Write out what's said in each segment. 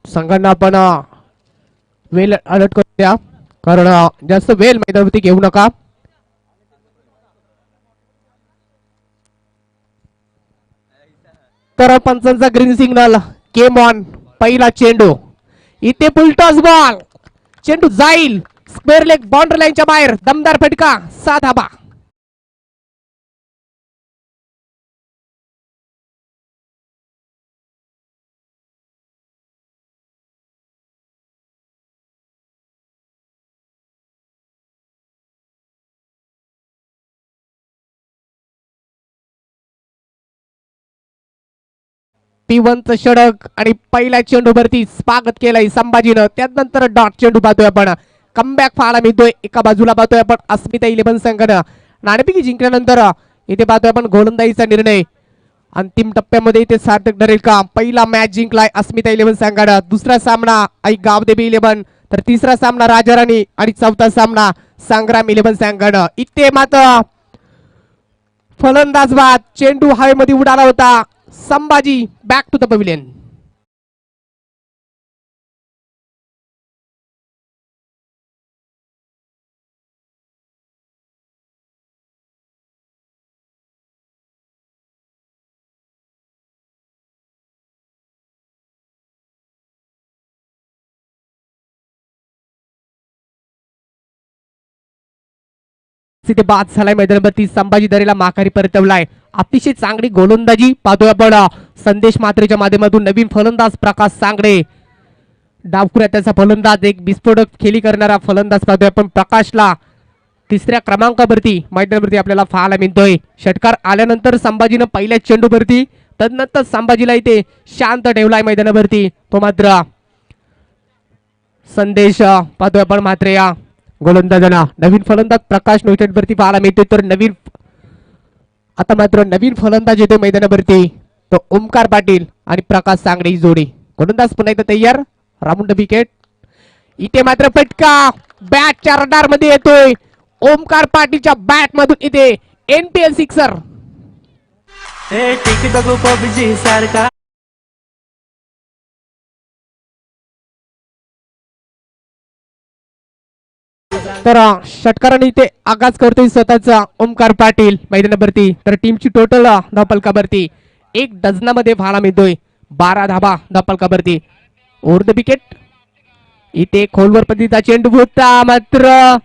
संघांना आपण वेल अलर्ट करू द्या, कारण जास्त वेल मैदानावरती घेऊ नका. तर पंचांचा ग्रीन सिग्नल, गेम ऑन. पहिला चेंडू, इथे फुलटॉस बॉल, चेंडू जाईल स्क्वेअर लेग बाउंड्री लाईनच्या बाहेर, दमदार फटका, 6 धाबा. P1चं षटक आणि पहिल्या चेंडूवरती स्वागत केलंय संभाजीनं. त्यानंतर डॉट चेंडू पाहतोय आपण, कमबॅक पाहायला मिळतोय. एका बाजूला पाहतोय आपण अस्मिता 11 संघानं नाणेफेकी जिंकल्यानंतर इथे पाहतोय आपण गोलंदाजीचा निर्णय अंतिम टप्प्यामध्ये इथे सार्थक ठरेल का. पहिला मॅच जिंकलाय अस्मिता 11 संघानं, दुसरा सामना आई गावदेवी 11, तर तिसरा सामना राजाराणी आणि चौथा सामना संग्राम 11 संघानं. इथे मात्र फलंदाज बाद, चेंडू हवेमध्ये उडाला होता. Sambhaji back to the pavilion. तिथे बाद झालाय मैदानावरती, संभाजी दरेला माघारी परतवलाय. अतिशय चांगली गोलंदाजी पाहतोय आपण संदेश मात्रेच्या माध्यमातून. नवीन फलंदाज प्रकाश सांगडे, डावखुऱ्या त्याचा फलंदाज, एक विस्फोटक खेळी करणारा फलंदाज पाहतोय आपण प्रकाशला तिसऱ्या क्रमांकावरती मैदानावरती आपल्याला पाहायला मिळतोय. षटकार आल्यानंतर संभाजीनं पहिल्या चेंडूवरती, तदनंतर संभाजीला इथे शांत ठेवलाय मैदानावरती. तो मात्र संदेश पाहतोय आपण मात्र या गोलंदाजांना. नवीन फलंदाज प्रकाश नोटेवरती पाहायला मिळतोय, तर नवीन आता मात्र नवीन फलंदाज येतोय मैदानावरती, तो ओमकार पाटील आणि प्रकाश सांगडे ही जोडी. गोलंदाज पुन्हा एकदा तयार, राऊंड विकेट. इथे मात्र फटका बॅटच्या रडार मध्ये येतोय. ओमकार पाटीलच्या बॅट मधून इथे NPL सिक्सर. तर षटकाराने इथे आगाज करतोय स्वतःचा ओमकार पाटील मैदानावरती. तर टीमची टोटल धावफलकावरती 1 डझनामध्ये पाहायला मिळतोय 12 धाबा धावफलकावरती. ओव्हर द विकेट, इथे खोलवर पद्धतीचा चेंडू होता, मात्र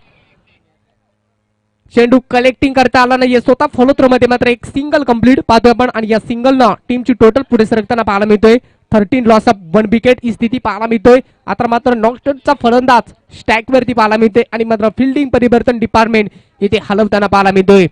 चेंडू कलेक्टिंग करता आला नाहीये. स्वतः फॉलो थ्रो मध्ये मात्र एक सिंगल कंप्लीट पाहतोय आपण, आणि या सिंगलनं टीमची टोटल पुढे सरकताना पाहायला मिळतोय. 13 लॉस ऑफ 1 विकेट ही स्थिती पाहायला मिळतोय. आता मात्र नॉकस्टनचा फलंदाज स्टॅक वरती पाहायला मिळतोय, आणि मात्र फिल्डिंग परिवर्तन डिपार्टमेंट इथे हलवताना पाहायला मिळतोय.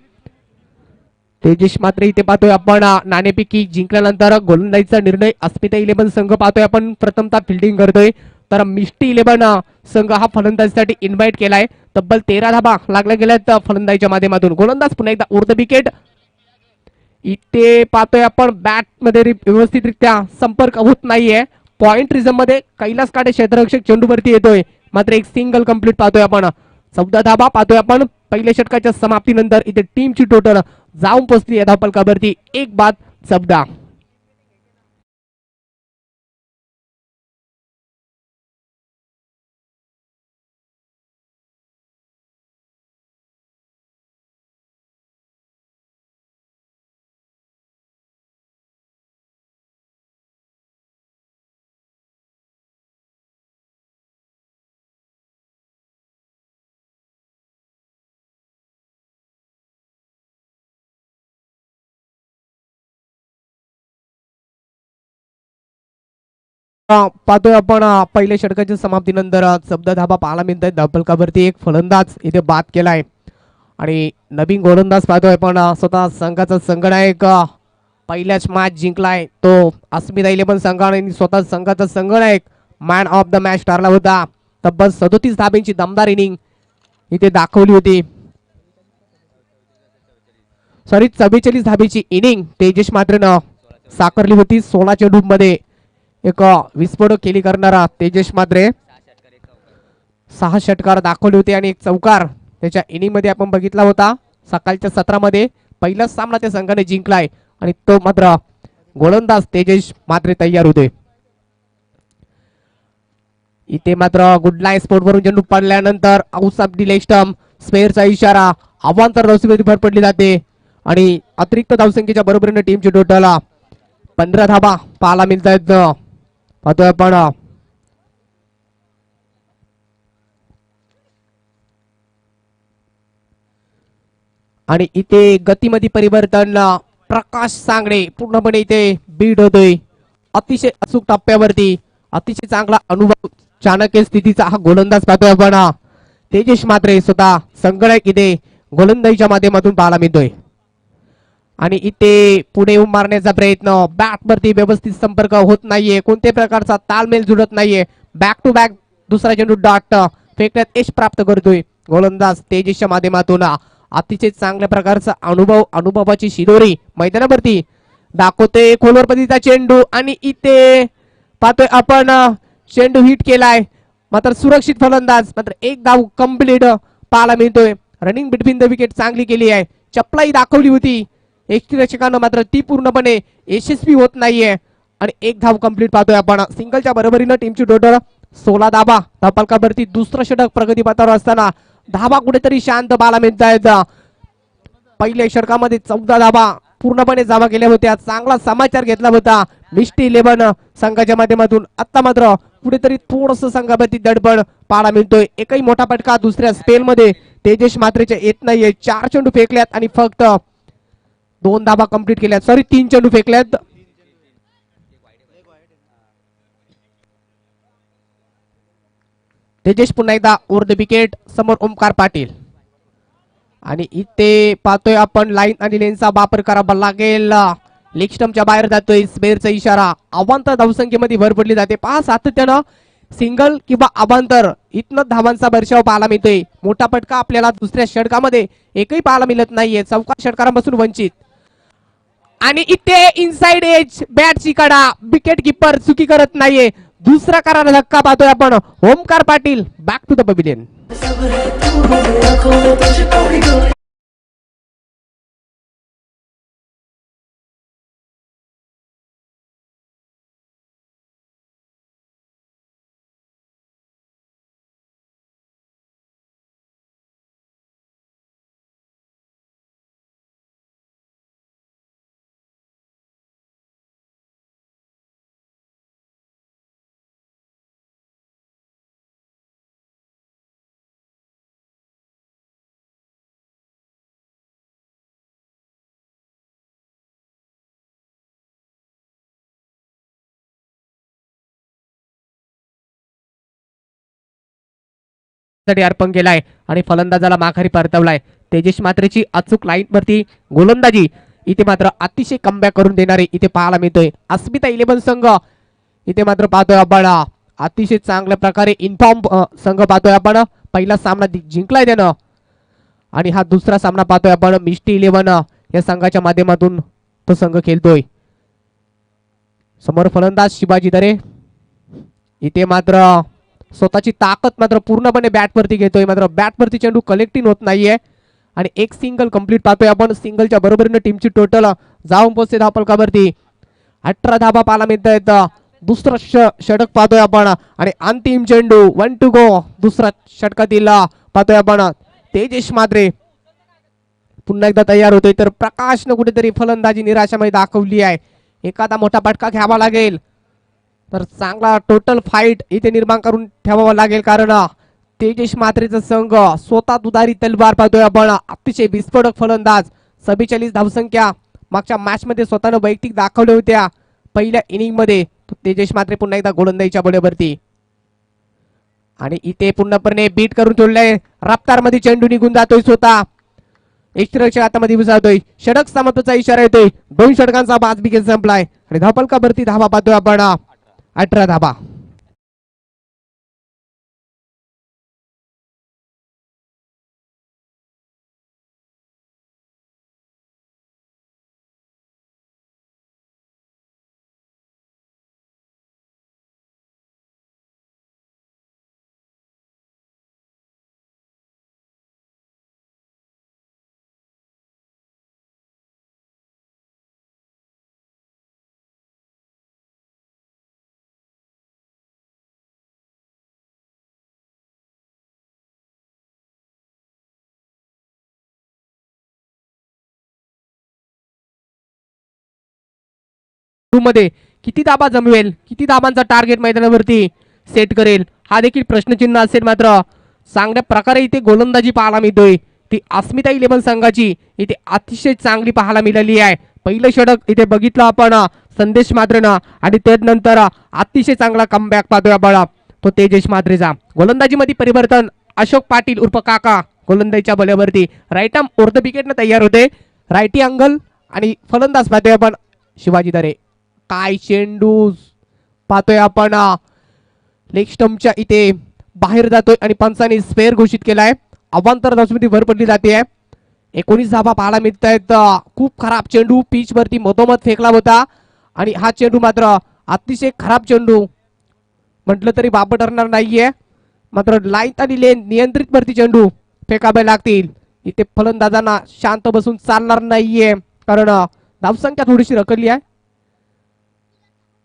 तेजस मात्र इथे पाहतोय आपण नाणेफेकी जिंकल्यानंतर गोलंदाजीचा निर्णय अस्मिता 11 संघ पाहतोय आपण प्रथमतः फिल्डिंग करतोय. तर मिस्टी 11 संघ हा फलंदाजीसाठी इन्व्हाइट केलाय. तब्बल 13 धाबा लागल्या गेल्यात फलंदाजीच्या माध्यमातून. गोलंदाज पुन्हा एकदा उर्ध विकेट. इथे पाहतोय आपण बॅट मध्ये व्यवस्थितरित्या संपर्क होत नाहीये. पॉइंट रिझम मध्ये कैलास काटे क्षेत्ररक्षक चेंडूवरती येतोय, मात्र एक सिंगल कंप्लीट पाहतोय आपण. 14 धाबा पाहतोय आपण पहिल्या षटकाच्या समाप्तीनंतर. इथे टीमची टोटल जाऊन पोहोचली या धावफलकावरती 1 बाद 14. पाहतोय आपण पहिल्या षटकाच्या समाप्तीनंतर 14 धाबा पाहायला मिळत आहेत धावफलकावरती. एक फलंदाज इथे बाद केलाय, आणि नवीन गोलंदाज पाहतोय आपण स्वतः संघाचा संघनायक. पहिल्याच मॅच जिंकलाय तो अस्मिता 11 संघाने, स्वतः संघाचा संघनायक मॅन ऑफ द मॅच ठरला होता. तब्बल 37 धाब्यांची दमदार इनिंग इथे दाखवली होती. 44 धाब्याची इनिंग तेजस मात्र साकारली होती. 16 चेंडू मध्ये एक विस्फोटक खेळी करणारा तेजस मात्रे 6 षटकार दाखवले होते आणि एक चौकार त्याच्या इनिंग मध्ये आपण बघितला होता. सकाळच्या सत्रामध्ये पहिला सामना त्या संघाने जिंकलाय, आणि तो मात्र गोलंदाज तेजस मात्रे तयार होते. इथे मात्र गुड लाईन स्पोर्ट वरून चेंडू पडल्यानंतर out of the leg stump स्पेअरचा इशारा अवांतर धावसंख्येवरती भर पडली जाते आणि अतिरिक्त धावसंख्येच्या बरोबरीने टीमची टोटल 15 धाबा पाहायला मिळत आहेत. पाहतोय आपण आणि इथे गतीमध्ये परिवर्तन प्रकाश सांगणे पूर्णपणे इथे बीट होतोय अतिशय अचूक टप्प्यावरती अतिशय चांगला अनुभव चाणक्य स्थितीचा हा गोलंदाज पाहतोय आपण तेजस मात्रे स्वतः संगणक इथे गोलंदाजीच्या माध्यमातून पाहायला मिळतोय आणि इथे पुढे येऊन मारण्याचा प्रयत्न बॅट वरती व्यवस्थित संपर्क होत नाहीये कोणत्याही प्रकारचा तालमेल जुळत नाहीये बॅक टू बॅक दुसरा चेंडू डॉट फेकण्यात यश प्राप्त करतोय गोलंदाज तेजसच्या माध्यमातून अतिशय चांगल्या प्रकारचा अनुभवाची शिदोरी मैदानावरती दाखवते खोलवर पद्धतीचा चेंडू आणि इथे पाहतोय आपण चेंडू हिट केलाय मात्र सुरक्षित फलंदाज मात्र एक धाव कंप्लीट पाहायला मिळतोय रनिंग बिटवीन द विकेट चांगली केली आहे चपलाही दाखवली होती रक्षकांना मात्र ती पूर्णपणे यशस्वी होत नाहीये आणि एक धाव कंप्लीट पाहतोय आपण सिंगलच्या बरोबरीनं टीमची टोटल 16 धाबा धावफलकावरती दुसरं षटक प्रगतीपथावर असताना धाबा कुठेतरी शांत पाहायला मिळत आहेत पहिल्या षटकामध्ये 14 धाबा पूर्णपणे जमा केल्या होत्या चांगला समाचार घेतला होता मिस्टी 11 संघाच्या माध्यमातून आता मात्र कुठेतरी थोडस संघावरती दडपण पाहायला मिळतोय एकही मोठा फटका दुसऱ्या स्पेल मध्ये तेजस मात्रेच्या येत नाहीये 4 चेंडू फेकल्यात आणि फक्त 2 धाबा कंप्लीट केल्यात सॉरी 3 चेंडू फेकल्यात तेजस पुन्हा एकदा ओव्हर द विकेट समोर ओमकार पाटील आणि इथे पाहतोय आपण लाईन आणि लेनचा वापर करावा लागेल लेग स्टंपच्या बाहेर जातोय स्पेअरचा इशारा अवांतर धावसंख्येमध्ये भर पडली जाते पहा सातत्यानं सिंगल किंवा अवांतर इथनं धावांचा वर्षाव पाहायला मिळतोय मोठा फटका आपल्याला दुसऱ्या षटकामध्ये एकही पाहायला मिळत नाहीये चौका षटकारांपासून वंचित आणि इथे इनसाइड एज बॅटची कडा विकेट किपर चुकी करत नाहीये दुसरा करारा धक्का पाहतोय आपण Omkar Patil back to the pavilion अर्पण केलाय आणि फलंदाजाला माघारी परतवलाय तेजस मात्रेची अचूक लाईन वरती गोलंदाजी इथे मात्र अतिशय कमबॅक करून देणारे इथे पाहायला मिळतोय अस्मिता 11 संघ इथे मात्र पाहतोय आपण अतिशय चांगल्या प्रकारे इन्फॉर्म संघ पाहतोय आपण पहिला सामना जिंकलाय त्यानं आणि हा दुसरा सामना पाहतोय आपण मिस्टी 11 या संघाच्या माध्यमातून तो संघ खेळतोय समोर फलंदाज शिवाजी दरे इथे मात्र स्वतःची ताकद मात्र पूर्णपणे बॅटवरती घेतोय मात्र बॅटवरती चेंडू कलेक्टिंग होत नाहीये आणि एक सिंगल कंप्लीट पाहतोय आपण सिंगलच्या बरोबरीने टीमची टोटल जाऊन पोहोचते धावफलकावरती 18 धाबा पाहायला मिळत आहेत दुसरं षटक पाहतोय आपण आणि अंतिम चेंडू 1 टू गो दुसरा षटकातील पाहतोय आपण तेजस मात्रे पुन्हा एकदा तयार होतोय तर प्रकाशनं कुठेतरी फलंदाजी निराशामध्ये दाखवली आहे एखादा मोठा फटका घ्यावा लागेल तर चांगला टोटल फाईट इथे निर्माण करून ठेवावा लागेल कारण तेजस मात्रेचा संघ स्वतः दुधारी तलवार पाहतोय आपण अतिशय विस्फोटक फलंदाज 44 धावसंख्या मागच्या मॅच मध्ये स्वतःनं वैयक्तिक दाखवल्या होत्या पहिल्या इनिंग मध्ये तेजस मात्रे पुन्हा एकदा गोलंदाजीच्या बळेवरती आणि इथे पूर्णपणे बीट करून ठेवलंय रफ्तार मध्ये चेंडू निघून जातोय स्वतः एक हातामध्ये विसावतोय षटक समाप्तीचा इशारा येतोय 2 षटकांचा 5 विकेट संपलाय आणि धावफलकावरती धावा पाहतोय आपण 18 धाबा मध्ये किती धाबा जमवेल, किती धाबांचा टार्गेट मैदानावरती सेट करेल, हा देखील प्रश्नचिन्ह असेल. मात्र चांगल्या प्रकारे इथे गोलंदाजी पाहायला मिळतोय. ती अस्मिता 11 संघाची इथे अतिशय चांगली पाहायला मिळाली आहे. पहिलं षटक इथे बघितलं आपण संदेश मात्रेनं आणि त्यानंतर अतिशय चांगला कमबॅक पाहतोय आपण तो तेजेश मात्रेचा. गोलंदाजीमध्ये परिवर्तन, अशोक पाटील उर्फ काका गोलंदाजीच्या बल्यावरती राईट आर्म ओर्थ विकेटनं तयार होते. रायटी अँगल आणि फलंदाज पाहतोय आपण शिवाजी दरे. काय चेंडू पाहतोय आपण लेग स्टंपच्या इथे बाहेर जातोय आणि पंचांनी स्पेअर घोषित केलाय. अवांतर धावसंख्येमध्ये भर पडली जाते. 19 धाबा पाहायला मिळत आहेत. खूप खराब चेंडू पिच वरती मधोमध फेकला होता आणि हा चेंडू मात्र अतिशय खराब चेंडू म्हटलं तरी बाब ठरणार नाहीये. मात्र लाईन आणि लेन नियंत्रित वरती चेंडू फेकावे लागतील. इथे फलंदाजांना शांत बसून चालणार नाहीये कारण धावसंख्या थोडीशी रखडली आहे.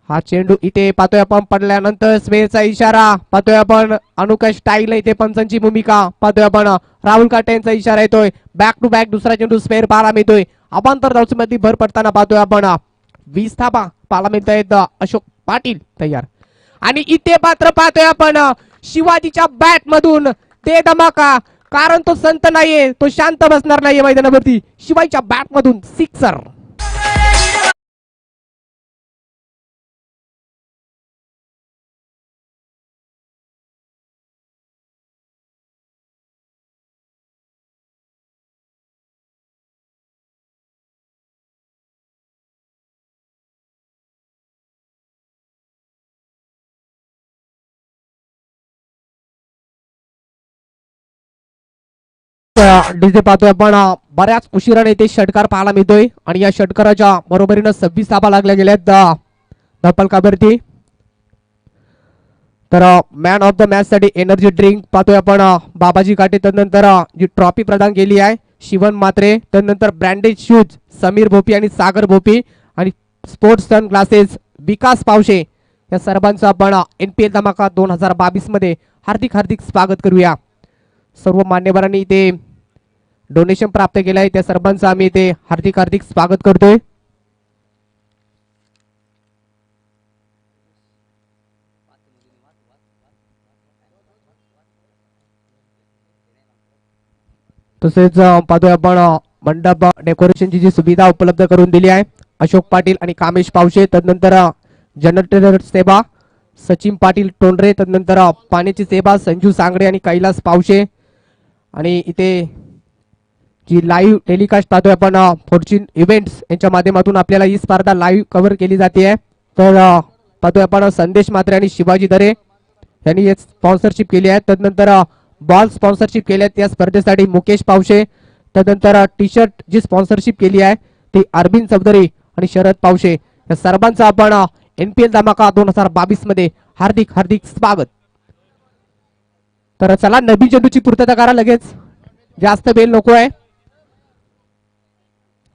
हा चेंडू इथे पाहतोय आपण पडल्यानंतर स्पेअरचा इशारा पाहतोय आपण. अनुका स्टाईल इथे पंचांची भूमिका पाहतोय आपण. राहुल काटे यांचा इशारा येतोय. बॅक टू बॅक दुसरा चेंडू स्पेअर पाहायला मिळतोय. अवांतर धावसंख्येमध्ये भर पडताना पाहतोय आपण. 20 धाबा पाहायला मिळत आहेत. अशोक पाटील तयार आणि इथे मात्र पाहतोय आपण शिवाजीच्या बॅट मधून ते धमाका, कारण तो संत नाहीये, तो शांत बसणार नाहीये मैदानावरती. शिवाजीच्या बॅट मधून सिक्सर. डीजे पाहतोय आपण बऱ्याच उशिराने इथे षटकार पाहायला मिळतोय आणि या षटकाराच्या बरोबरीनं 26 धाबा लागल्या गेल्यात धपलकावरती. तर मॅन ऑफ द मॅच साठी एनर्जी ड्रिंक पाहतोय आपण बाबाजी काटे. त्यानंतर जी ट्रॉफी प्रदान केली आहे शिवन मात्रे. त्यानंतर ब्रँडेड शूज समीर भोपी आणि सागर भोपी आणि स्पोर्ट्स सन ग्लासेस विकास पावशे या सर्वांचं आपण NPL धमाका 2022 मध्ये हार्दिक हार्दिक स्वागत करूया. सर्व मान्यवरांनी इथे डोनेशन प्राप्त केलं आहे त्या सर्वांचं आम्ही इथे हार्दिक हार्दिक स्वागत करतोय. तसेच पाहतोय आपण मंडप डेकोरेशनची जी सुविधा उपलब्ध करून दिली आहे अशोक पाटील आणि कामेश पावशे. तदनंतर जनरेटर सेवा सचिन पाटील टोंडरे. तदनंतर पाण्याची सेवा संजू सांगडे आणि कैलास पावशे. आणि इथे जी लाईव्ह टेलिकास्ट पाहतोय आपण फॉर्च्यून इव्हेंट्स यांच्या माध्यमातून आपल्याला ही स्पर्धा लाईव्ह कव्हर केली जाते. तर पाहतोय आपण संदेश मात्रे आणि शिवाजी दरे यांनी एक स्पॉन्सरशिप केली आहे. तदनंतर बॉल स्पॉन्सरशिप केली आहे त्या स्पर्धेसाठी मुकेश पावशे. त्यानंतर टी शर्ट जी स्पॉन्सरशिप केली आहे ती अरविंद चौधरी आणि शरद पावशे या सर्वांचं आपण NPL धमाका 2022 मध्ये हार्दिक हार्दिक स्वागत. तर चला नवीन चेंडूची पूर्तता करा लगेच, जास्त वेळ नको आहे.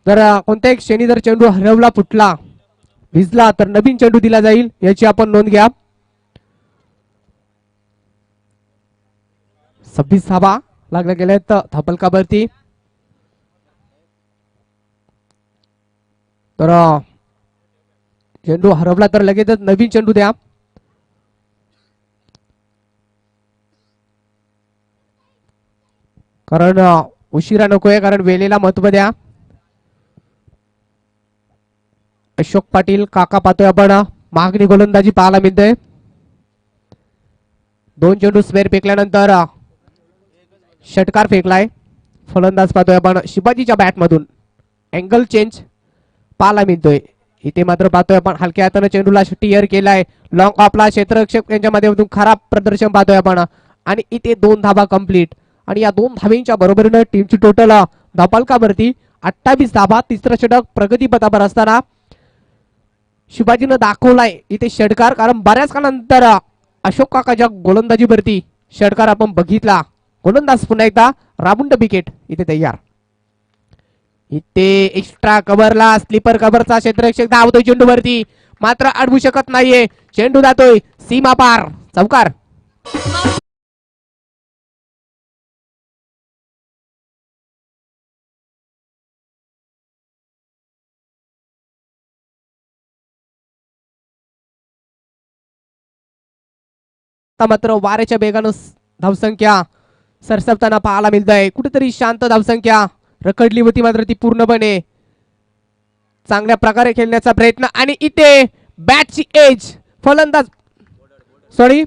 जर कोणत्याही क्षणी जर चेंडू हरवला फुटला भिजला तर नवीन चेंडू दिला जाईल याची आपण नोंद घ्या. 26 धाबा लागल्या गेल्यात धपलकावरती. तर चेंडू हरवला तर लगेचच नवीन चेंडू द्या. कारण उशिरा नकोय, कारण वेळेला महत्व द्या. अशोक पाटील काका पाहतोय आपण मागणी गोलंदाजी पाहायला मिळते. 2 चेंडू स्पेअर फेकल्यानंतर षटकार फेकलाय. फलंदाज पाहतोय आपण शिवाजीच्या बॅट मधून अँगल चेंज पाहायला मिळतोय. इथे मात्र पाहतोय आपण हलक्या हाताने चेंडूला टियर केलाय. लॉंग ऑफला क्षेत्ररक्षक यांच्या माध्यमातून खराब प्रदर्शन पाहतोय आपण आणि इथे 2 धाबा कंप्लीट. आणि या 2 धाब्यांच्या बरोबरीने टीमची टोटल धपालकावरती 28 धाबा. तिसरं षटक प्रगतीपथावर असताना शिवाजीनं दाखवलाय इथे षटकार, कारण बऱ्याच काळानंतर अशोक काकाच्या गोलंदाजीवरती षटकार आपण बघितला. गोलंदाज पुन्हा एकदा राबुंड विकेट इथे तयार. इथे एक्स्ट्रा कव्हरला स्लीपर कव्हरचा क्षेत्ररक्षक धावतोय चेंडूवरती, मात्र अडवू शकत नाहीये. चेंडू जातोय सीमा पार, चौकार. आता मात्र वाऱ्याच्या वेगानं धावसंख्या सरसवताना पाहायला मिळतंय. कुठेतरी शांत धावसंख्या रखडली होती मात्र ती पूर्णपणे चांगल्या प्रकारे खेळण्याचा प्रयत्न आणि इथे बॅटची एज फलंदाज सॉरी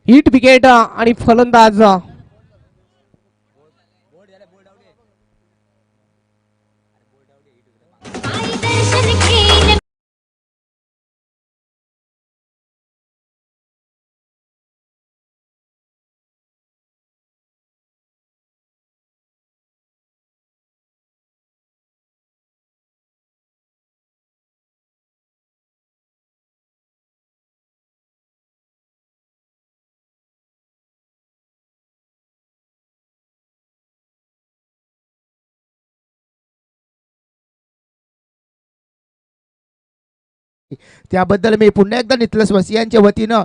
हिट विकेट आणि फलंदाज त्याबद्दल मी पुन्हा एकदा नितलसवासियांच्या वतीनं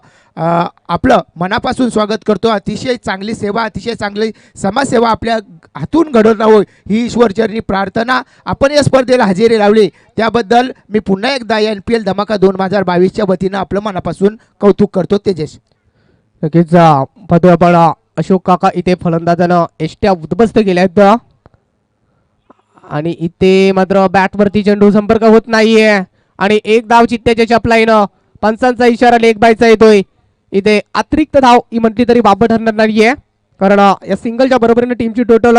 आपलं मनापासून स्वागत करतो. अतिशय चांगली सेवा, अतिशय चांगली समाजसेवा आपल्या हातून घडत राहो ही ईश्वरचरणी प्रार्थना. आपण या स्पर्धेला हजेरी लावली त्याबद्दल मी पुन्हा एकदा या NPL धमाका 2022च्या वतीनं आपलं मनापासून कौतुक करतो. तेजस नक्कीच पाहतोय आपण अशोक काका इथे फलंदाजानं एष्ट्या उद्ध्वस्त केल्या आहेत आणि इथे मात्र बॅटवरती चेंडू संपर्क होत नाहीये आणि एक धाव चित्त्याच्या चपलाईनं पंचांचा इशारा लेग बायचा येतोय. इथे अतिरिक्त धाव ही म्हटली तरी बाबत ठरणार नाहीये कारण या सिंगलच्या बरोबरीने टीमची टोटल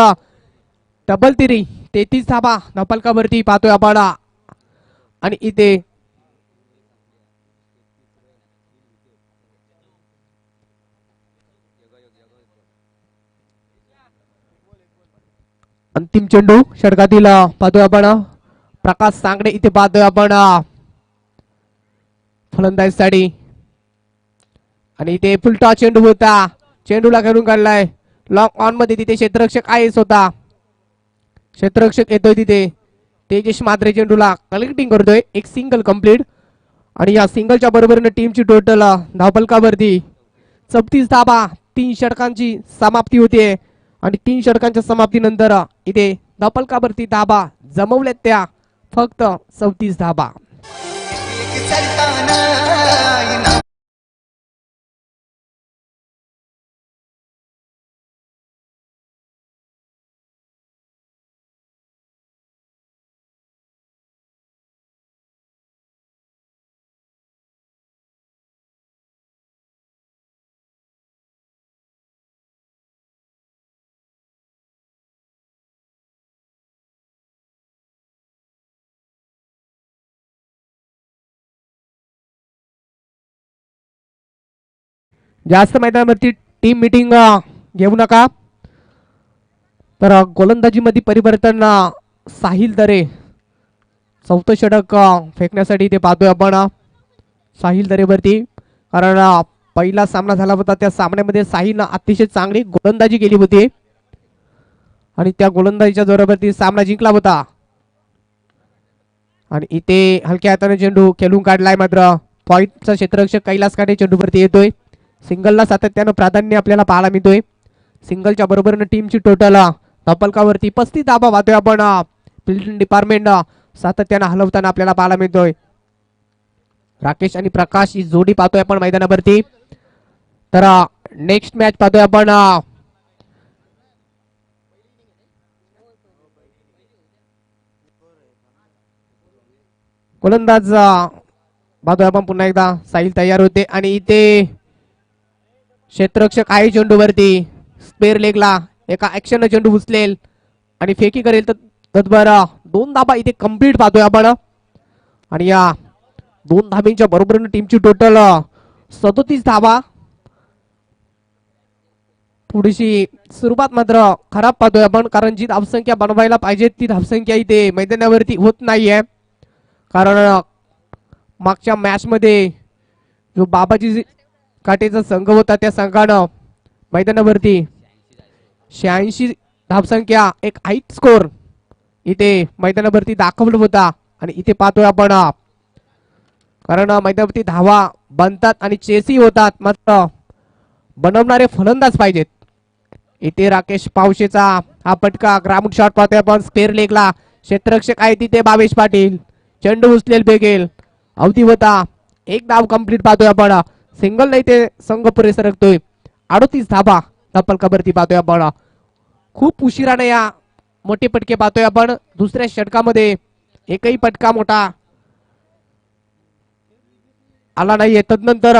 डबल 33 धाबा धावफलकावरती पाहतोय आपण आणि इथे अंतिम चेंडू षटकातील पाहतोय आपण प्रकाश सांगडे इथे पाहतोय आपण फलंदाजीसाठी आणि इथे फुलटा चेंडू होता. चेंडूला खेळून काढलाय लॉंग ऑन मध्ये. तिथे क्षेत्ररक्षक आहेच होता. क्षेत्ररक्षक येतोय तिथे तेजस मात्रे चेंडूला कलेक्टिंग करतोय. एक सिंगल कंप्लीट आणि या सिंगलच्या बरोबरीने टीमची टोटल धावफलकावरती 34 धाबा 3 षटकांची समाप्ती होते आणि 3 षटकांच्या समाप्तीनंतर इथे धावफलकावरती धाबा जमवल्यात त्या फक्त 34 धाबा. जास्त मैदानावरती टीम मीटिंग घेऊ नका. तर गोलंदाजीमध्ये परिवर्तन साहिल दरे चौथं षटक फेकण्यासाठी इथे पाहतोय आपण साहिल दरेवरती कारण पहिला सामना झाला होता त्या सामन्यामध्ये साहिलनं अतिशय चांगली गोलंदाजी केली होती आणि त्या गोलंदाजीच्या जोरावरती सामना जिंकला होता. आणि इथे हलक्या हाताने चेंडू खेळून काढलाय मात्र पॉईंटचा क्षेत्ररक्षक कैलास काटे चेंडूवरती येतोय. सिंगलला सातत्यानं प्राधान्य आपल्याला पाहायला मिळतोय. सिंगलच्या बरोबरीने टीमची टोटल धावफलकावरती 35 धाबा वाहतोय आपण. फिल्डिंग डिपार्टमेंट सातत्यानं हलवताना आपल्याला पाहायला मिळतोय. राकेश आणि प्रकाश ही जोडी पाहतोय आपण मैदानावरती. तर नेक्स्ट मॅच पाहतोय आपण गोलंदाज पाहतोय आपण पुन्हा एकदा साहिल तयार होते आणि इथे क्षेत्ररक्षक आहे चेंडूवरती. स्पेअर लेगला एका ऍक्शन चेंडू उचलेल आणि फेकी करेल तर तत्पर 2 धाबा इथे कंप्लीट पाहतोय आपण आणि या 2 धाब्यांच्या बरोबरीने टीमची टोटल 37 धाबा. थोडीशी सुरुवात मात्र खराब पाहतोय आपण कारण जी धावसंख्या बनवायला पाहिजे ती धावसंख्या इथे मैदानावरती होत नाहीये कारण मागच्या मॅच मध्ये जो बाबाजी काटेचा संघ होता त्या संघानं मैदानावरती 86 धावसंख्या एक हाईट स्कोर इथे मैदानावरती दाखवलं होता आणि इथे पाहतोय आपण कारण मैदानावरती धावा बनतात आणि चेसी होतात मात्र बनवणारे फलंदाज पाहिजेत. इथे राकेश पावशेचा हा पटका ग्राउंड शॉट पाहतोय आपण. स्पेअर लेगला क्षेत्ररक्षक आहे तिथे भावेश पाटील चेंडू उचलेल बेगेल अवधी होता. एक धाव कंप्लीट पाहतोय आपण. सिंगल नाही ते संघ पुढे सरकतोय. 38 धाबा फलकावरती पाहतोय आपण. खूप उशिराने या मोठे पटके पाहतोय आपण. दुसऱ्या षटकामध्ये एकही पटका मोठा आला नाहीये. तदनंतर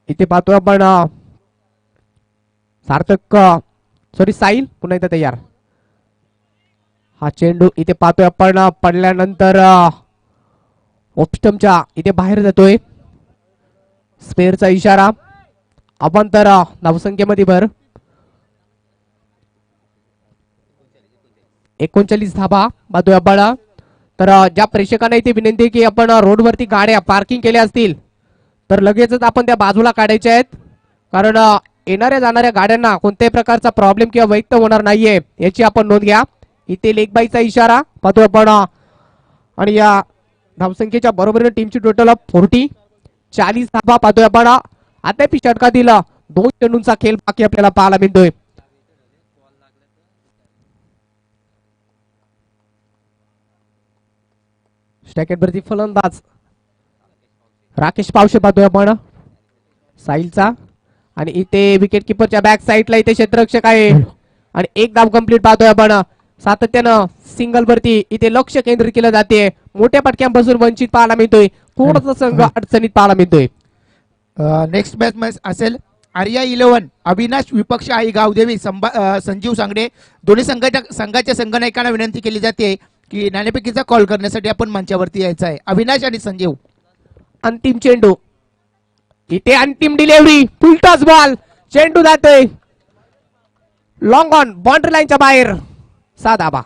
इथे पाहतोय आपण सार्थक सॉरी साहिल पुन्हा एकदा तयार. हा चेंडू इथे पाहतोय आपण पडल्यानंतर ऑप्स्टमच्या इथे बाहेर जातोय. स्पेअरचा इशारा. आपण तर धावसंख्येमध्ये भर. 39 धाबा पाहतोय आपण. तर ज्या प्रेक्षकांना इथे विनंती आहे की आपण रोडवरती गाड्या पार्किंग केल्या असतील तर लगेचच आपण त्या बाजूला काढायच्या आहेत. कारण येणाऱ्या जाणाऱ्या गाड्यांना कोणत्याही प्रकारचा प्रॉब्लेम किंवा वैयक्तिक होणार नाहीये याची आपण नोंद घ्या. इथे लेग बाईचा इशारा पाहतोय आपण. आणि या धावसंख्येच्या बरोबरीने टीमची टोटल 40 धाबा पाहतोय आपण. अद्याप षटकातील 2 चेंडूंचा खेळ बाकी आपल्याला पाहायला मिळतोय. स्टॅकेटवरती फलंदाज राकेश पावशे पाहतोय आपण साहिलचा. आणि इथे विकेट किपरच्या बॅक साईडला इथे क्षेत्ररक्षक आहे. आणि एक धाव कंप्लीट पाहतोय आपण. सातत्यानं सिंगल वरती इथे लक्ष केंद्रित केलं जाते. मोठ्या पटक्यांपासून वंचित पाहायला मिळतोय. थोडासा संघ अडचणीत पाहायला मिळतोय. नेक्स्ट मॅच असेल आर्या 11 अविनाश विपक्ष आई गावदेवी संजीव सांगडे. दोन्ही संघाच्या संघनायकांना विनंती केली जाते की नाणेफेकीचा कॉल करण्यासाठी आपण मंचावरती यायचं आहे. अविनाश आणि संजीव. अंतिम चेंडू इथे अंतिम डिलिव्हरी. Full toss ball. चेंडू जातोय लॉंग ऑन बाउंड्री लाईनच्या बाहेर. 6 धाबा.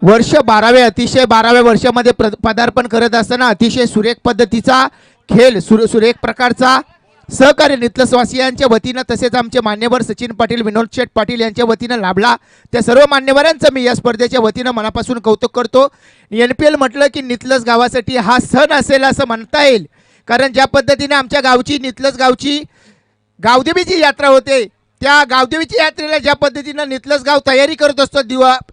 वर्ष 12व्या अतिशय 12व्या वर्षामध्ये पदार्पण करत असताना अतिशय सुरेख पद्धतीचा खेळ सुरेख प्रकारचा सहकार्य नितलसवासियांच्या वतीनं तसेच आमचे मान्यवर सचिन पाटील विनोद शेठ पाटील यांच्या वतीनं लाभला. त्या सर्व मान्यवरांचं मी या स्पर्धेच्या वतीनं मनापासून कौतुक करतो. NPL म्हटलं की नितलस गावासाठी हा सण असेल असं म्हणता येईल. कारण ज्या पद्धतीने आमच्या गावची नितलस गावची गावदेवीची यात्रा होते त्या गावदेवीच्या यात्रेला ज्या पद्धतीनं नितलस गाव तयारी करत असतो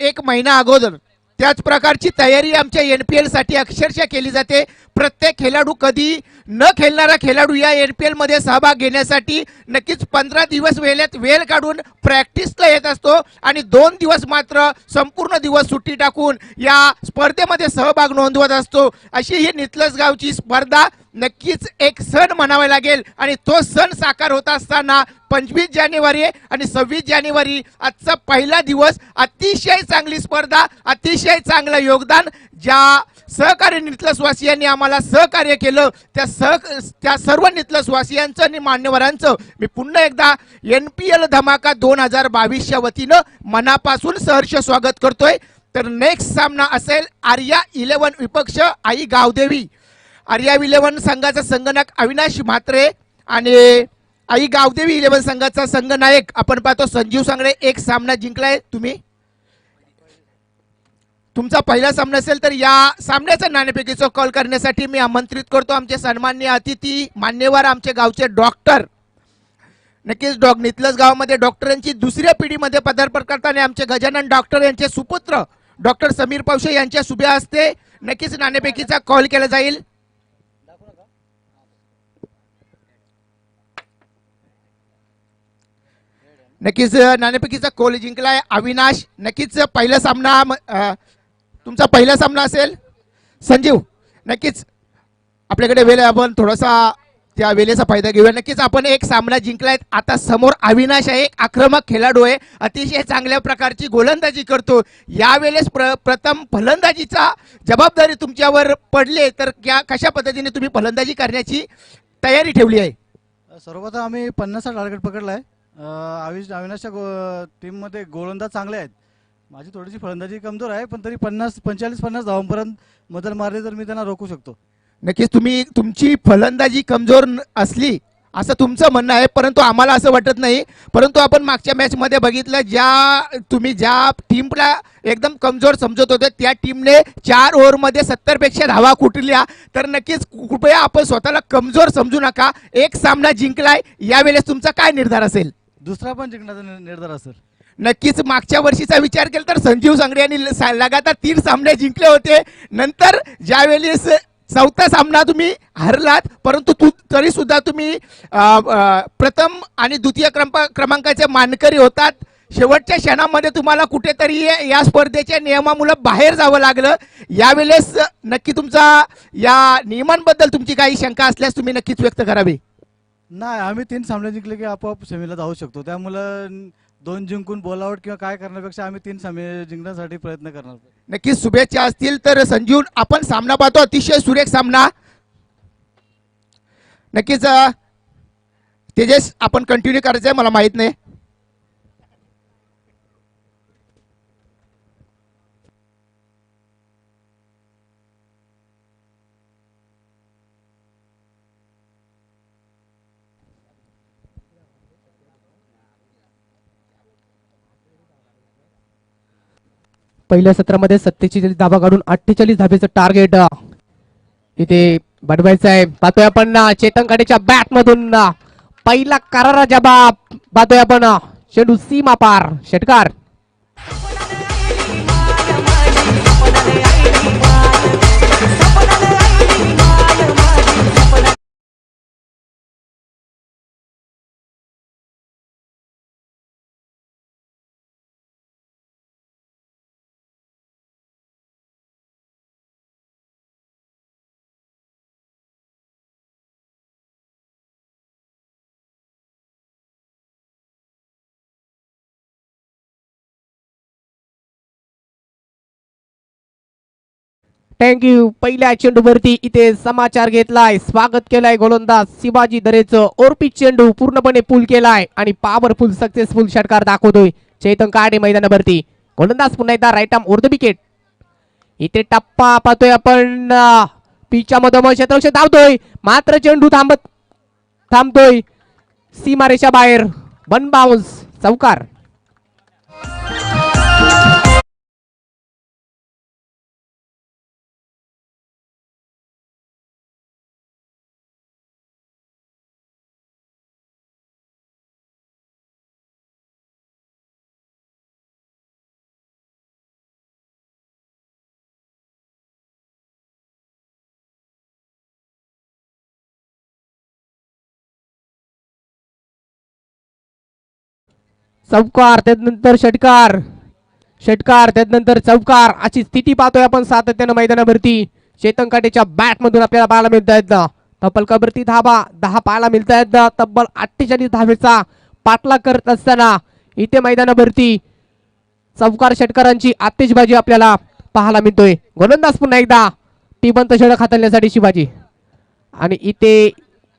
1 महिना अगोदर त्याच प्रकारची तयारी आमच्या NPL साठी अक्षरशः केली जाते. प्रत्येक खेळाडू कधी न खेळणारा खेळाडू या NPL मध्ये सहभाग घेण्यासाठी नक्कीच 15 दिवस वेळ काढून प्रॅक्टिसला येत असतो आणि 2 दिवस मात्र संपूर्ण दिवस सुट्टी टाकून या स्पर्धेमध्ये सहभाग नोंदवत असतो. अशी ही नितलस गावची स्पर्धा नक्कीच एक सण म्हणावा लागेल. आणि तो सण साकार होत असताना 25 जानेवारी आणि 26 जानेवारी आजचा पहिला दिवस. अतिशय चांगली स्पर्धा, अतिशय चांगलं योगदान. ज्या सहकारी नितलसवासियांनी आम्हाला सहकार्य केलं त्या सर्व नितलसवासियांचं आणि मान्यवरांचं मी पुन्हा एकदा NPL धमाका 2022च्या वतीनं मनापासून सहर्ष स्वागत करतोय. तर नेक्स्ट सामना असेल आर्या 11 विपक्ष आई गावदेवी. आर्या 11 संघाचा संघनायक अविनाश म्हात्रे आणि आई गावदेवी 11 संघाचा संघनायक आपण पाहतो संजीव सांगडे. एक सामना जिंकलाय तुम्ही. तुमचा पहिला सामना असेल तर या सामन्याचा नाणेफेकीचा कॉल करण्यासाठी मी आमंत्रित करतो आमचे सन्माननीय अतिथी मान्यवर आमचे गावचे डॉक्टर. नक्कीच नितलस गावामध्ये डॉक्टरांची दुसऱ्या पिढीमध्ये पदार्पण करताना आमचे गजानन डॉक्टर यांचे सुपुत्र डॉक्टर समीर पावशे यांच्या शुभ हस्ते नक्कीच नाणेफेकीचा कॉल केला जाईल. नक्कीच नाणेफेकीचा कॉल जिंकलाय अविनाश. नक्कीच पहिला सामना तुमचा पहिला सामना असेल संजीव. नक्कीच आपल्याकडे वेळ आपण थोडासा त्या वेळेचा फायदा घेऊया. नक्कीच आपण एक सामना जिंकलाय. आता समोर अविनाश आहे, आक्रमक खेळाडू आहे, अतिशय चांगल्या प्रकारची गोलंदाजी करतो. यावेळेस प्रथम फलंदाजीचा जबाबदारी तुमच्यावर पडले तर कशा पद्धतीने तुम्ही फलंदाजी करण्याची तयारी ठेवली आहे? सर्वप्रथम आम्ही 50 टार्गेट पकडलाय. अविनाशच्या टीममध्ये गोलंदाज चांगले आहेत माझी थोडीशी फलंदाजी कमजोर आहे, पण तरी 45-50 धावांपर्यंत मजल मारली तर मी त्यांना रोखू शकतो. नक्कीच तुम्ही तुमची फलंदाजी कमजोर असली असं तुमचं म्हणणं आहे, परंतु आम्हाला असं वाटत नाही. परंतु आपण मागच्या मॅचमध्ये बघितलं, तुम्ही ज्या टीमला एकदम कमजोर समजत होते त्या टीमने 4 ओव्हरमध्ये 70 धावा कुटल्या. तर नक्कीच कृपया आपण स्वतःला कमजोर समजू नका. एक सामना जिंकलाय, यावेळेस तुमचा काय निर्धार असेल? दुसरा पण जिंकण्याचा निर्धार असेल. नक्कीच मागच्या वर्षीचा विचार केला तर संजीव सांगरे यांनी लगातार 3 सामने जिंकले होते. नंतर ज्यावेळेस चौथा सामना तुम्ही हरलात, परंतु तरी सुद्धा तुम्ही प्रथम आणि द्वितीय क्रमांकाचे मानकरी होतात. शेवटच्या क्षणामध्ये तुम्हाला कुठेतरी या स्पर्धेच्या नियमामुळे बाहेर जावं लागलं. यावेळेस नक्की तुमचा या नियमांबद्दल तुमची काही शंका असल्यास तुम्ही नक्कीच व्यक्त करावी. नाही, आम्ही 3 सामने जिंकले की आपोआप सेमीला जाऊ शकतो. त्यामुळं 2 जिंकून बोलावट किंवा काय करण्यापेक्षा आम्ही 3 सामने जिंकण्यासाठी प्रयत्न करणार. नक्कीच शुभेच्छा असतील. तर संजीव, आपण सामना पाहतो, अतिशय सुरेख सामना. नक्कीच तेजस, आपण कंटिन्यू करायचंय, मला माहित नाही. पहिल्या सत्रामध्ये 47 धावा काढून 48 धाबेचं टार्गेट इथे बनवायचं आहे. पाहतोय आपण चेतन काडेच्या बॅट मधून पहिला करारा जबाब. पाहतोय आपण चेंडू सीमा पार, षटकार. थँक्यू. पहिल्या चेंडूवरती इथे समाचार घेतलाय, स्वागत केलाय गोलंदाज शिवाजी दरेचं. ओरपी चेंडू पूर्णपणे पूल केलाय आणि पॉवरफुल सक्सेसफुल षटकार दाखवतोय चेतन काडे मैदानावरती. गोलंदाज पुन्हा एकदा right arm over the wicket. इथे टप्पा पाहतोय आपण, पिचच्या मधोमध क्षेत्ररक्षक धावतोय, मात्र चेंडू थांबतोय सीमारेषा बाहेर. 1 बाउन्स, चौकार. चौकार, त्यानंतर षटकार, त्यानंतर चौकार. अशी स्थिती पाहतोय आपण सातत्यानं मैदानावरती. चेतन काटेच्या बॅट मधून आपल्याला पाहायला मिळत आहेत तब्बल कबरती धाबा 10 पाहायला मिळत आहेत. तब्बल 48 धावेचा पाठलाग करत असताना इथे मैदानावरती चौकार षटकारांची आतिषबाजी आपल्याला पाहायला मिळतोय. गोलंदाज पुन्हा एकदा टिबंत षटक हाताळण्यासाठी शिवाजी. आणि इथे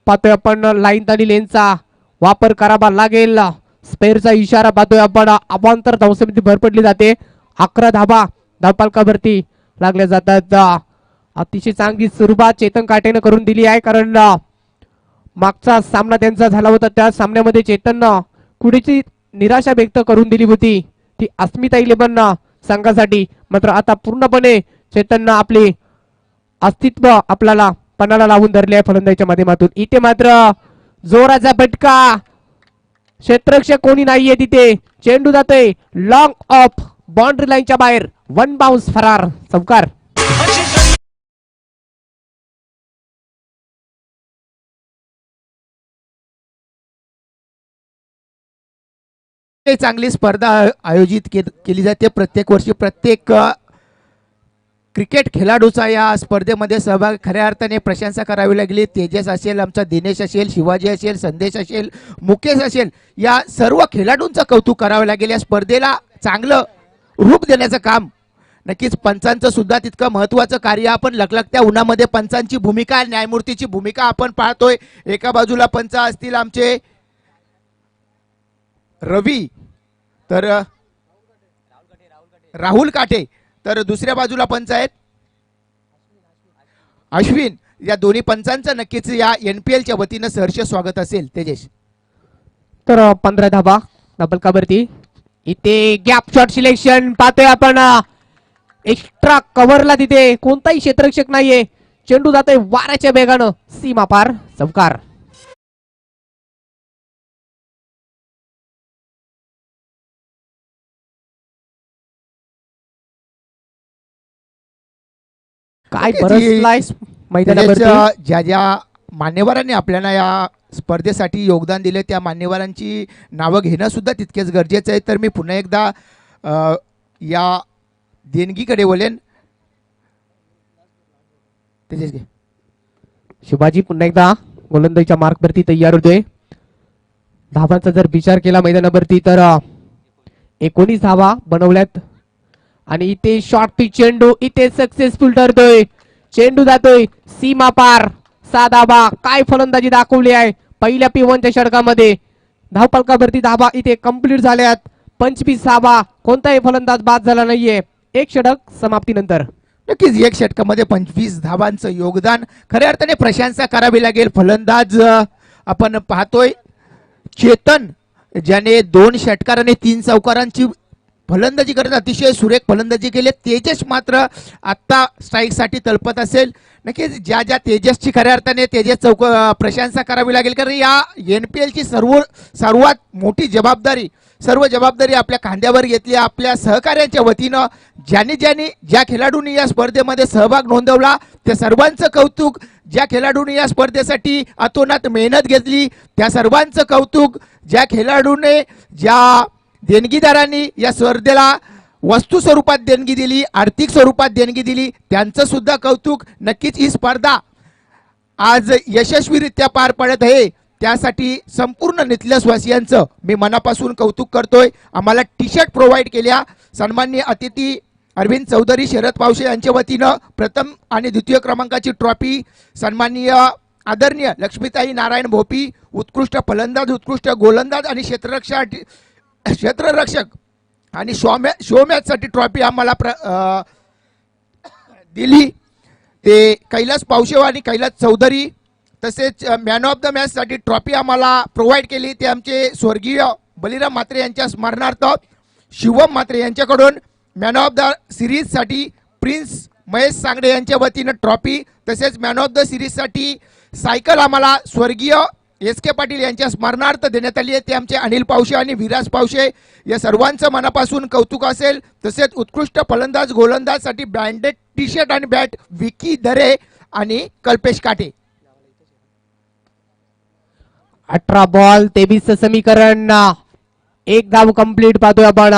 पाहतोय आपण लाईन ताली लेनचा वापर करावा लागेल. स्पेअरचा इशारा पाहतोय आपण. अवांतर धावसंख्येमध्ये भर पडली जाते. 11 धाबा धावपालकावरती लागल्या जातात. अतिशय चांगली सुरुवात चेतन काटेनं करून दिली आहे, कारण मागचा सामना त्यांचा झाला होता त्या सामन्यामध्ये चेतननं कुठेची निराशा व्यक्त करून दिली होती, ती अस्मिता 11 संघासाठी. मात्र आता पूर्णपणे चेतननं आपले अस्तित्व आपल्याला पणाला लावून धरले आहे फलंदाजीच्या माध्यमातून. इथे मात्र जोराचा फटका, क्षेत्ररक्षक कोणी नाहीये तिथे. चेंडू जातोय लॉंग ऑफ बाउंड्री लाईनच्या बाहेर. 1 बाउन्स, फरार, चौकार. चांगली स्पर्धा आयोजित केली जाते प्रत्येक वर्षी. प्रत्येक क्रिकेट खेळाडूचा या स्पर्धेमध्ये सहभाग खऱ्या अर्थाने प्रशंसा करावी लागली. तेजस असेल, आमचा दिनेश असेल, शिवाजी असेल, संदेश असेल, मुकेश असेल, या सर्व खेळाडूंचं कौतुक करावं लागेल. या स्पर्धेला चांगलं रूप देण्याचं काम नक्कीच पंचांचं सुद्धा तितकं महत्त्वाचं कार्य. आपण लखलखत्या उन्हामध्ये पंचांची भूमिका, न्यायमूर्तीची भूमिका आपण पाहतोय. एका बाजूला पंच असतील आमचे रवी, तर राहुल काटे, तर दुसऱ्या बाजूला पंच आहेत अश्विन. या दोन्ही पंचांचं नक्कीच या NPL च्या वतीनं सहर्ष स्वागत असेल. तेजेश, तर 15 धाबा डबल कावरती. इथे गॅप शॉट सिलेक्शन पाहतोय आपण. एक्स्ट्रा कव्हरला तिथे कोणताही क्षेत्ररक्षक नाहीये. चेंडू जातोय वाऱ्याच्या वेगानं सीमा पार. चौकार. काय बरसलाय मैदानावरती. तेजेश, ज्या ज्या मान्यवरांनी आपल्याला या स्पर्धेसाठी योगदान दिले त्या मान्यवरांची नावं घेणं सुद्धा तितकेच गरजेचं आहे. तर मी पुन्हा एकदा या देणगीकडे बोलेन. तेजेश घे. शिवाजी पुन्हा एकदा गोलंदाजीच्या मार्कवरती तयार होतोय. धावांचा जर विचार केला मैदानावरती तर 19 धावा बनवल्यात. आणि इथे शॉर्ट पिच चेंडू इथे सक्सेसफुल ठरतोय. चेंडू जातोय सीमा पार. 6 धावा. काय फलंदाजी दाखवली आहे पहिल्या P1च्या षटकामध्ये. धावफलकावरती धावा इथे कंप्लीट झाल्यात. 25 धावा. कोणताही फलंदाज बाद झाला नाहीये एक षटक समाप्तीनंतर. नक्कीच एक षटकामध्ये 25 धावांचं योगदान खऱ्या अर्थाने प्रशंसा करावी लागेल. फलंदाज आपण पाहतोय चेतन, ज्याने 2 षटकार आणि 3 चौकारांची फलंदाजी करत अतिशय सुरेख फलंदाजी केली. तेजस मात्र आत्ता स्ट्राईकसाठी तळपत असेल. नक्कीच ज्या ज्या तेजसची खऱ्या अर्थाने तेजस प्रशंसा करावी लागेल, कारण या NPL ची सर्वात मोठी जबाबदारी, सर्व जबाबदारी आपल्या खांद्यावर घेतली. आपल्या सहकार्यांच्या वतीनं ज्या खेळाडूंनी या स्पर्धेमध्ये सहभाग नोंदवला त्या सर्वांचं कौतुक. ज्या खेळाडूंनी या स्पर्धेसाठी अतोनात मेहनत घेतली त्या सर्वांचं कौतुक. ज्या खेळाडूने, ज्या देणगीदारांनी या स्पर्धेला वस्तू स्वरूपात देणगी दिली, आर्थिक स्वरूपात देणगी दिली, त्यांचं सुद्धा कौतुक. नक्कीच ही स्पर्धा आज यशस्वीरित्या पार पडत आहे त्यासाठी संपूर्ण नितलसवासियांचं मी मनापासून कौतुक करतोय. आम्हाला टी-शर्ट प्रोव्हाइड केल्या सन्माननीय अतिथी अरविंद चौधरी, शरद पावशे यांच्या वतीनं प्रथम आणि द्वितीय क्रमांकाची ट्रॉफी सन्माननीय आदरणीय लक्ष्मीताई नारायण भोपी, उत्कृष्ट फलंदाज, उत्कृष्ट गोलंदाज आणि क्षेत्ररक्षक आणि शो मॅचसाठी ट्रॉफी आम्हाला दिली. ते कैलास पावशे आणि कैलास चौधरी. तसेच मॅन ऑफ द मॅच साठी ट्रॉफी आम्हाला प्रोव्हाइड केली ते आमचे स्वर्गीय बलिराम म्हात्रे यांच्या स्मरणार्थ शिवम म्हात्रे यांच्याकडून मॅन ऑफ द सिरीज साठी प्रिन्स महेश सांगडे यांच्या वतीनं ट्रॉफी, तसेच मॅन ऑफ द सिरीज साठी सायकल आम्हाला स्वर्गीय SK पाटील यांच्या स्मरणार्थ देण्यात आली आहे. ते आमचे अनिल पावशे आणि विराज पावशे या सर्वांचं मनापासून कौतुक असेल. तसेच उत्कृष्ट फलंदाज गोलंदाज साठी ब्रँडेड टी-शर्ट आणि बॅट विकी दरे आणि कल्पेश काटे. 18 बॉल 23 समीकरण. 1 धाव कंप्लीट पाहतोय आपण.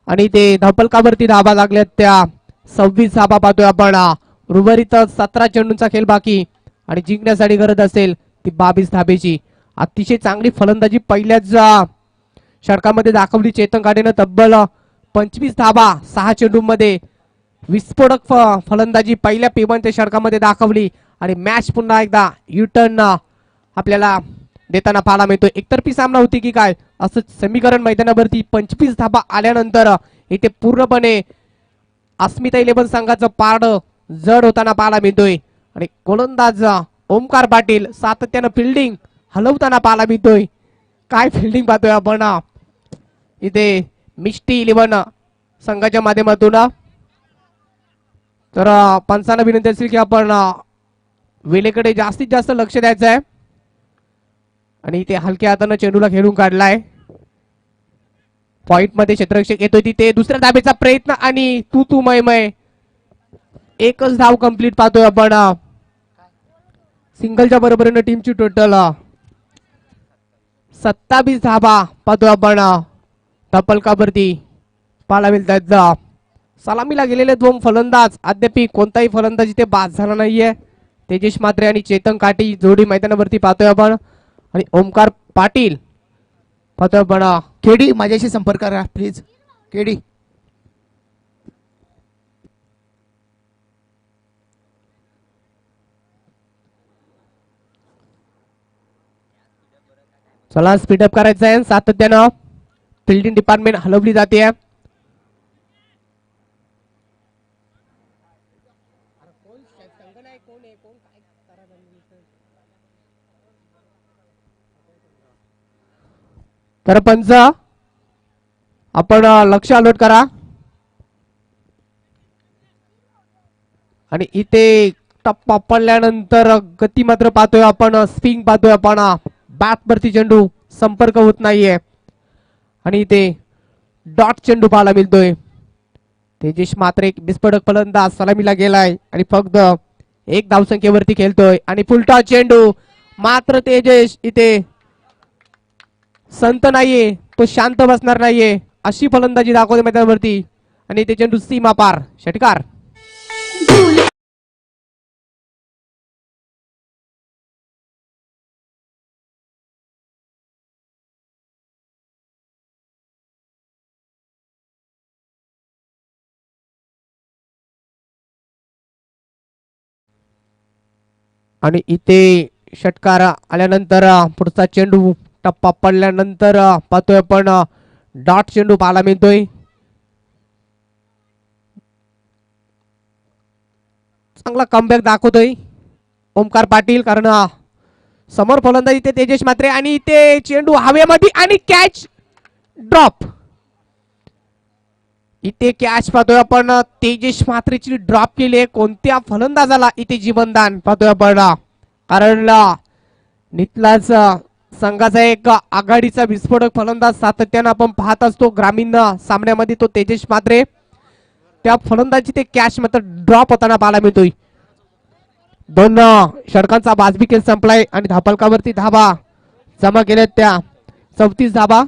आणि ते धावफलकावरती धावा लागल्यात त्या 26 धावा पाहतोय आपण. उर्वरित 17 चेंडूंचा खेळ बाकी आणि जिंकण्यासाठी गरज असेल ती 22 धाबेची. अतिशय चांगली फलंदाजी पहिल्याच षटकामध्ये दाखवली चेतन काटेनं. तब्बल 25 धावा 6 चेंडूंमध्ये विस्फोटक फलंदाजी पहिल्या P1च्या षटकामध्ये दाखवली. आणि मॅच पुन्हा एकदा युटर्न आपल्याला देताना पाहायला मिळतोय. एकतर्फी सामना होती की काय असं समीकरण मैदानावरती 25 धाबा आल्यानंतर इथे पूर्णपणे अस्मिता 11 संघाचं पारड जड होताना पाहायला मिळतोय. आणि गोलंदाज ओमकार पाटील सातत्यानं फिल्डिंग हलवताना पाहायला मिळतोय. काय फिल्डिंग पाहतोय आपण इथे मिस्टी 11 संघाच्या माध्यमातून. तर पंचांना विनंती असेल की आपण वेळेकडे जास्तीत जास्त लक्ष द्यायचं आहे. आणि इथे हलक्या हातानं चेंडूला खेळून काढलाय. पॉइंट मध्ये क्षेत्ररक्षक येतोय तिथे दुसऱ्या धाबेचा प्रयत्न आणि तू मय एकच धाव कंप्लीट पाहतोय आपण. सिंगलच्या बरोबरीनं टीमची टोटल 27 धावा पाहतोय आपण. धावफलकावरती पाहायला मिळतात. सलामीला गेलेले 2 फलंदाज अद्याप कोणताही फलंदाज इथे बाद झाला नाहीये. तेजेश म्हात्रे आणि चेतन काटे जोडी मैदानावरती पाहतोय आपण. आणि ओमकार पाटील पाहतोय आपण. केडी माझ्याशी संपर्क करा प्लीज. केडी चला स्पीडअप करायचं आहे. सातत्यानं फिल्डिंग डिपार्टमेंट हलवली जाते. तर पंच आपण लक्ष अलर्ट करा. आणि इथे टप्पा पडल्यानंतर गती मात्र पाहतोय आपण, स्विंग पाहतोय आपण, बॅट वरती चेंडू संपर्क होत नाहीये. आणि इथे डॉट चेंडू पाहायला मिळतोय. तेजेश मात्र एक विस्फोटक फलंदाज सलामीला गेलाय आणि फक्त एक धावसंख्येवरती खेळतोय. आणि फुलटा चेंडू, मात्र तेजेश इथे संत नाहीये, तो शांत बसणार नाहीये, अशी फलंदाजी दाखवते मैदानावरती. आणि ते चेंडू सीमा पार, षटकार. आणि इथे षटकार आल्यानंतर पुढचा चेंडू टप्पा पडल्यानंतर पाहतोय आपण डॉट चेंडू पाहायला मिळतोय. चांगला कमबॅक दाखवतोय ओमकार पाटील, कारण समोर फलंदाज इथे तेजेश मात्रे. आणि इथे चेंडू हवेमध्ये आणि कॅच ड्रॉप. इथे कॅच पाहतोय आपण, तेजेश मात्रेची ड्रॉप केली आहे. कोणत्या फलंदाजाला इथे जीवनदान पाहतोय आपण, कारण नितलाच संघाचा एक आघाडीचा विस्फोटक फलंदाज सातत्यानं आपण पाहत असतो ग्रामीण सामन्यामध्ये, तो तेजेश मात्रे. त्या फलंदाजी ते कॅच मात्र ड्रॉप होताना पाहायला मिळतोय. दोन षटकांचा बाजबी खेळ संपलाय आणि धापलकावरती धाबा जमा केल्यात त्या 34 धाबा.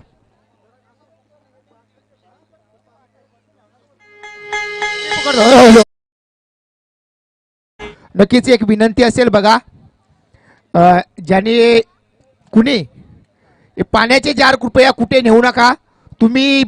नक्कीच एक विनंती असेल बघा, ज्याने कुणी पाण्याचे जार कृपया कुठे नेऊ नका. तुम्ही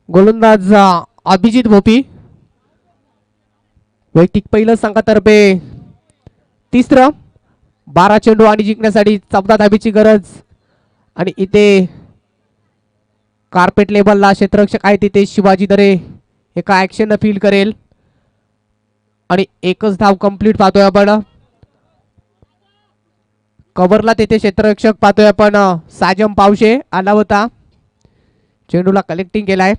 गोलंदाज अभिजित भोपी, वैयक्तिक पहिलं संघातर्फे तिसरं. 12 चेंडू आणि जिंकण्यासाठी 14 धाबीची गरज. आणि इथे कार्पेट लेबलला क्षेत्ररक्षक आहे, तिथे शिवाजी दरे एका ऍक्शन फील करेल. आणि एकच धाव कंप्लीट पाहतोय आपण. कव्हरला तेथे क्षेत्ररक्षक पाहतोय आपण, साजम पावशे आला होता, चेंडूला कलेक्टिंग केलाय.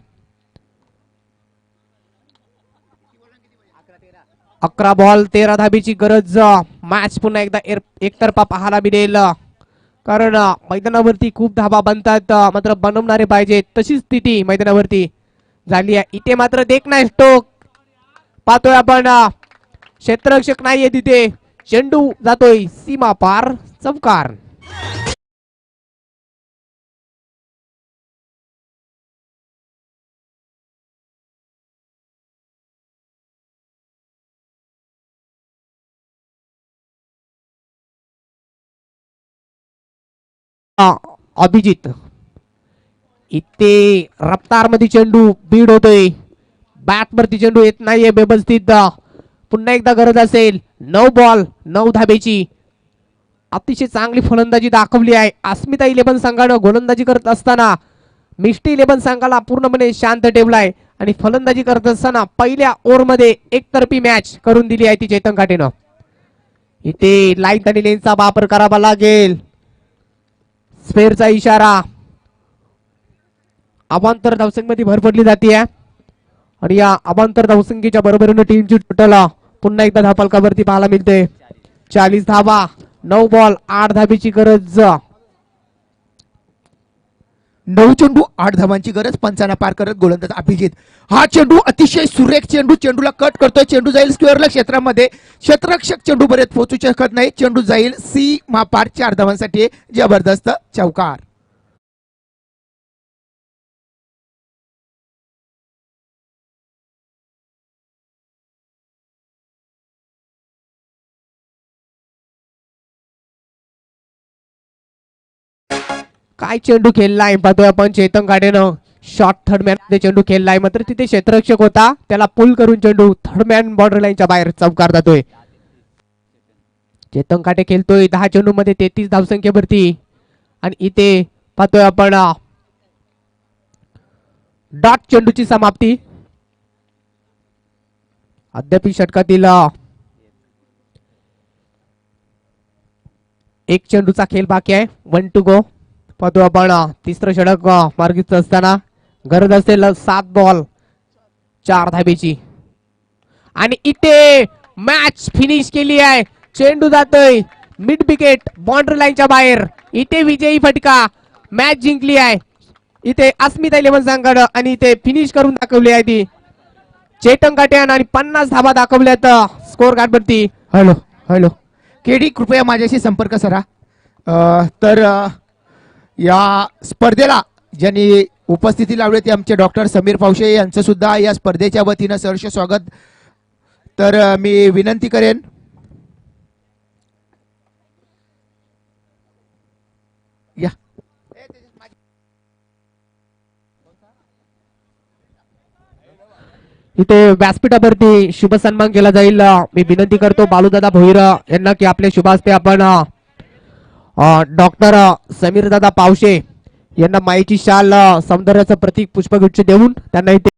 11 बॉल 13 धाबीची गरज. मॅच पुन्हा एकदा एकतर्फा पाहायला मिळेल, कारण मैदानावरती खूप धाबा बनतात, मात्र बनवणारे पाहिजे तशी स्थिती मैदानावरती झाली आहे. इथे मात्र देखना स्टोक पाहतोय आपण, क्षेत्ररक्षक नाहीये तिथे, चेंडू जातोय सीमा पार, चौकार. अभिजित इथे रफ्तार मध्ये चेंडू बीड होतोय, बॅट वरती चेंडू येत नाहीये व्यवस्थित. पुन्हा एकदा गरज असेल. 9 बॉल 9 धाबेची अतिशय चांगली फलंदाजी दाखवली आहे अस्मिता 11 संघानं. गोलंदाजी करत असताना मिष्टी 11 संघाला पूर्णपणे शांत ठेवलाय आणि फलंदाजी करत असताना पहिल्या ओव्हरमध्ये एकतर्फी मॅच करून दिली आहे ती चेतन काटेनं. इथे लाईन आणि लेनचा वापर करावा लागेल, स्पेअरचा इशारा. अवांतर धावसंख्येमध्ये भर पडली जाते आणि या अवांतर धावसंख्येच्या बरोबरीने टीमची टोटल पुन्हा एकदा धावफलकावरती पाहायला मिळते. 40 धावा, 9 बॉल 8 धाबीची गरज. 9 चेंडू 8 धावांची गरज. पंचांना पार करत गोलंदाज अभिजित. हा चेंडू अतिशय सुरेख चेंडू, चेंडूला कट करतोय, चेंडू जाईल स्क्वेअरला क्षेत्रामध्ये, क्षेत्ररक्षक चेंडू बरेच पोहोचू शकत नाही, चेंडू जाईल सीमा पार. 4 धावांसाठी जबरदस्त चौकार. काय चेंडू खेळलाय पाहतोय आपण चेतन गाडेनं शॉर्ट थर्ड मॅन मध्ये चेंडू खेळलाय मात्र तिथे क्षेत्ररक्षक होता त्याला पुल करून चेंडू थर्ड मॅन बॉर्डर लाईनच्या बाहेर चौकार जातोय. चेतन काटे खेळतोय 10 चेंडू मध्ये 33 धावसंख्येवरती आणि इथे पाहतोय आपण डॉट चेंडूची समाप्ती. अद्याप षटकातील एक चेंडूचा खेळ बाकी आहे. 1 to go. पाहतो आपण तिसरं षटक मार्गित असताना गरज असेल 7 बॉल 4 धाबेची आणि इथे मॅच फिनिश केली आहे. चेंडू जातोय मिड विकेट बाउंड्री लाईनच्या बाहेर. इथे विजयी फटका मॅच जिंकली आहे. इथे अस्मिता 11 संघानं आणि इथे फिनिश करून दाखवली आहे ती चेतन काट्यान आणि 50 धाबा दाखवल्यात स्कोर कार्ड वरती. हॅलो हॅलो केडी कृपया माझ्याशी संपर्क साधा. या स्पर्धेला ज्यांनी उपस्थिती लावली ते आमचे डॉक्टर समीर पावशे यांचं सुद्धा या स्पर्धेच्या वतीनं सहर्ष स्वागत. तर मी विनंती करेन या इथे व्यासपीठावरती शुभ सन्मान केला जाईल. मी विनंती करतो बालूदादा भोईर यांना की आपल्या शुभ हस्ते आपण डॉक्टर समीर दादा पावशे यांना माईची शाल सौंदर्याचं प्रतीक पुष्पगुच्छ देऊन त्यांना इथे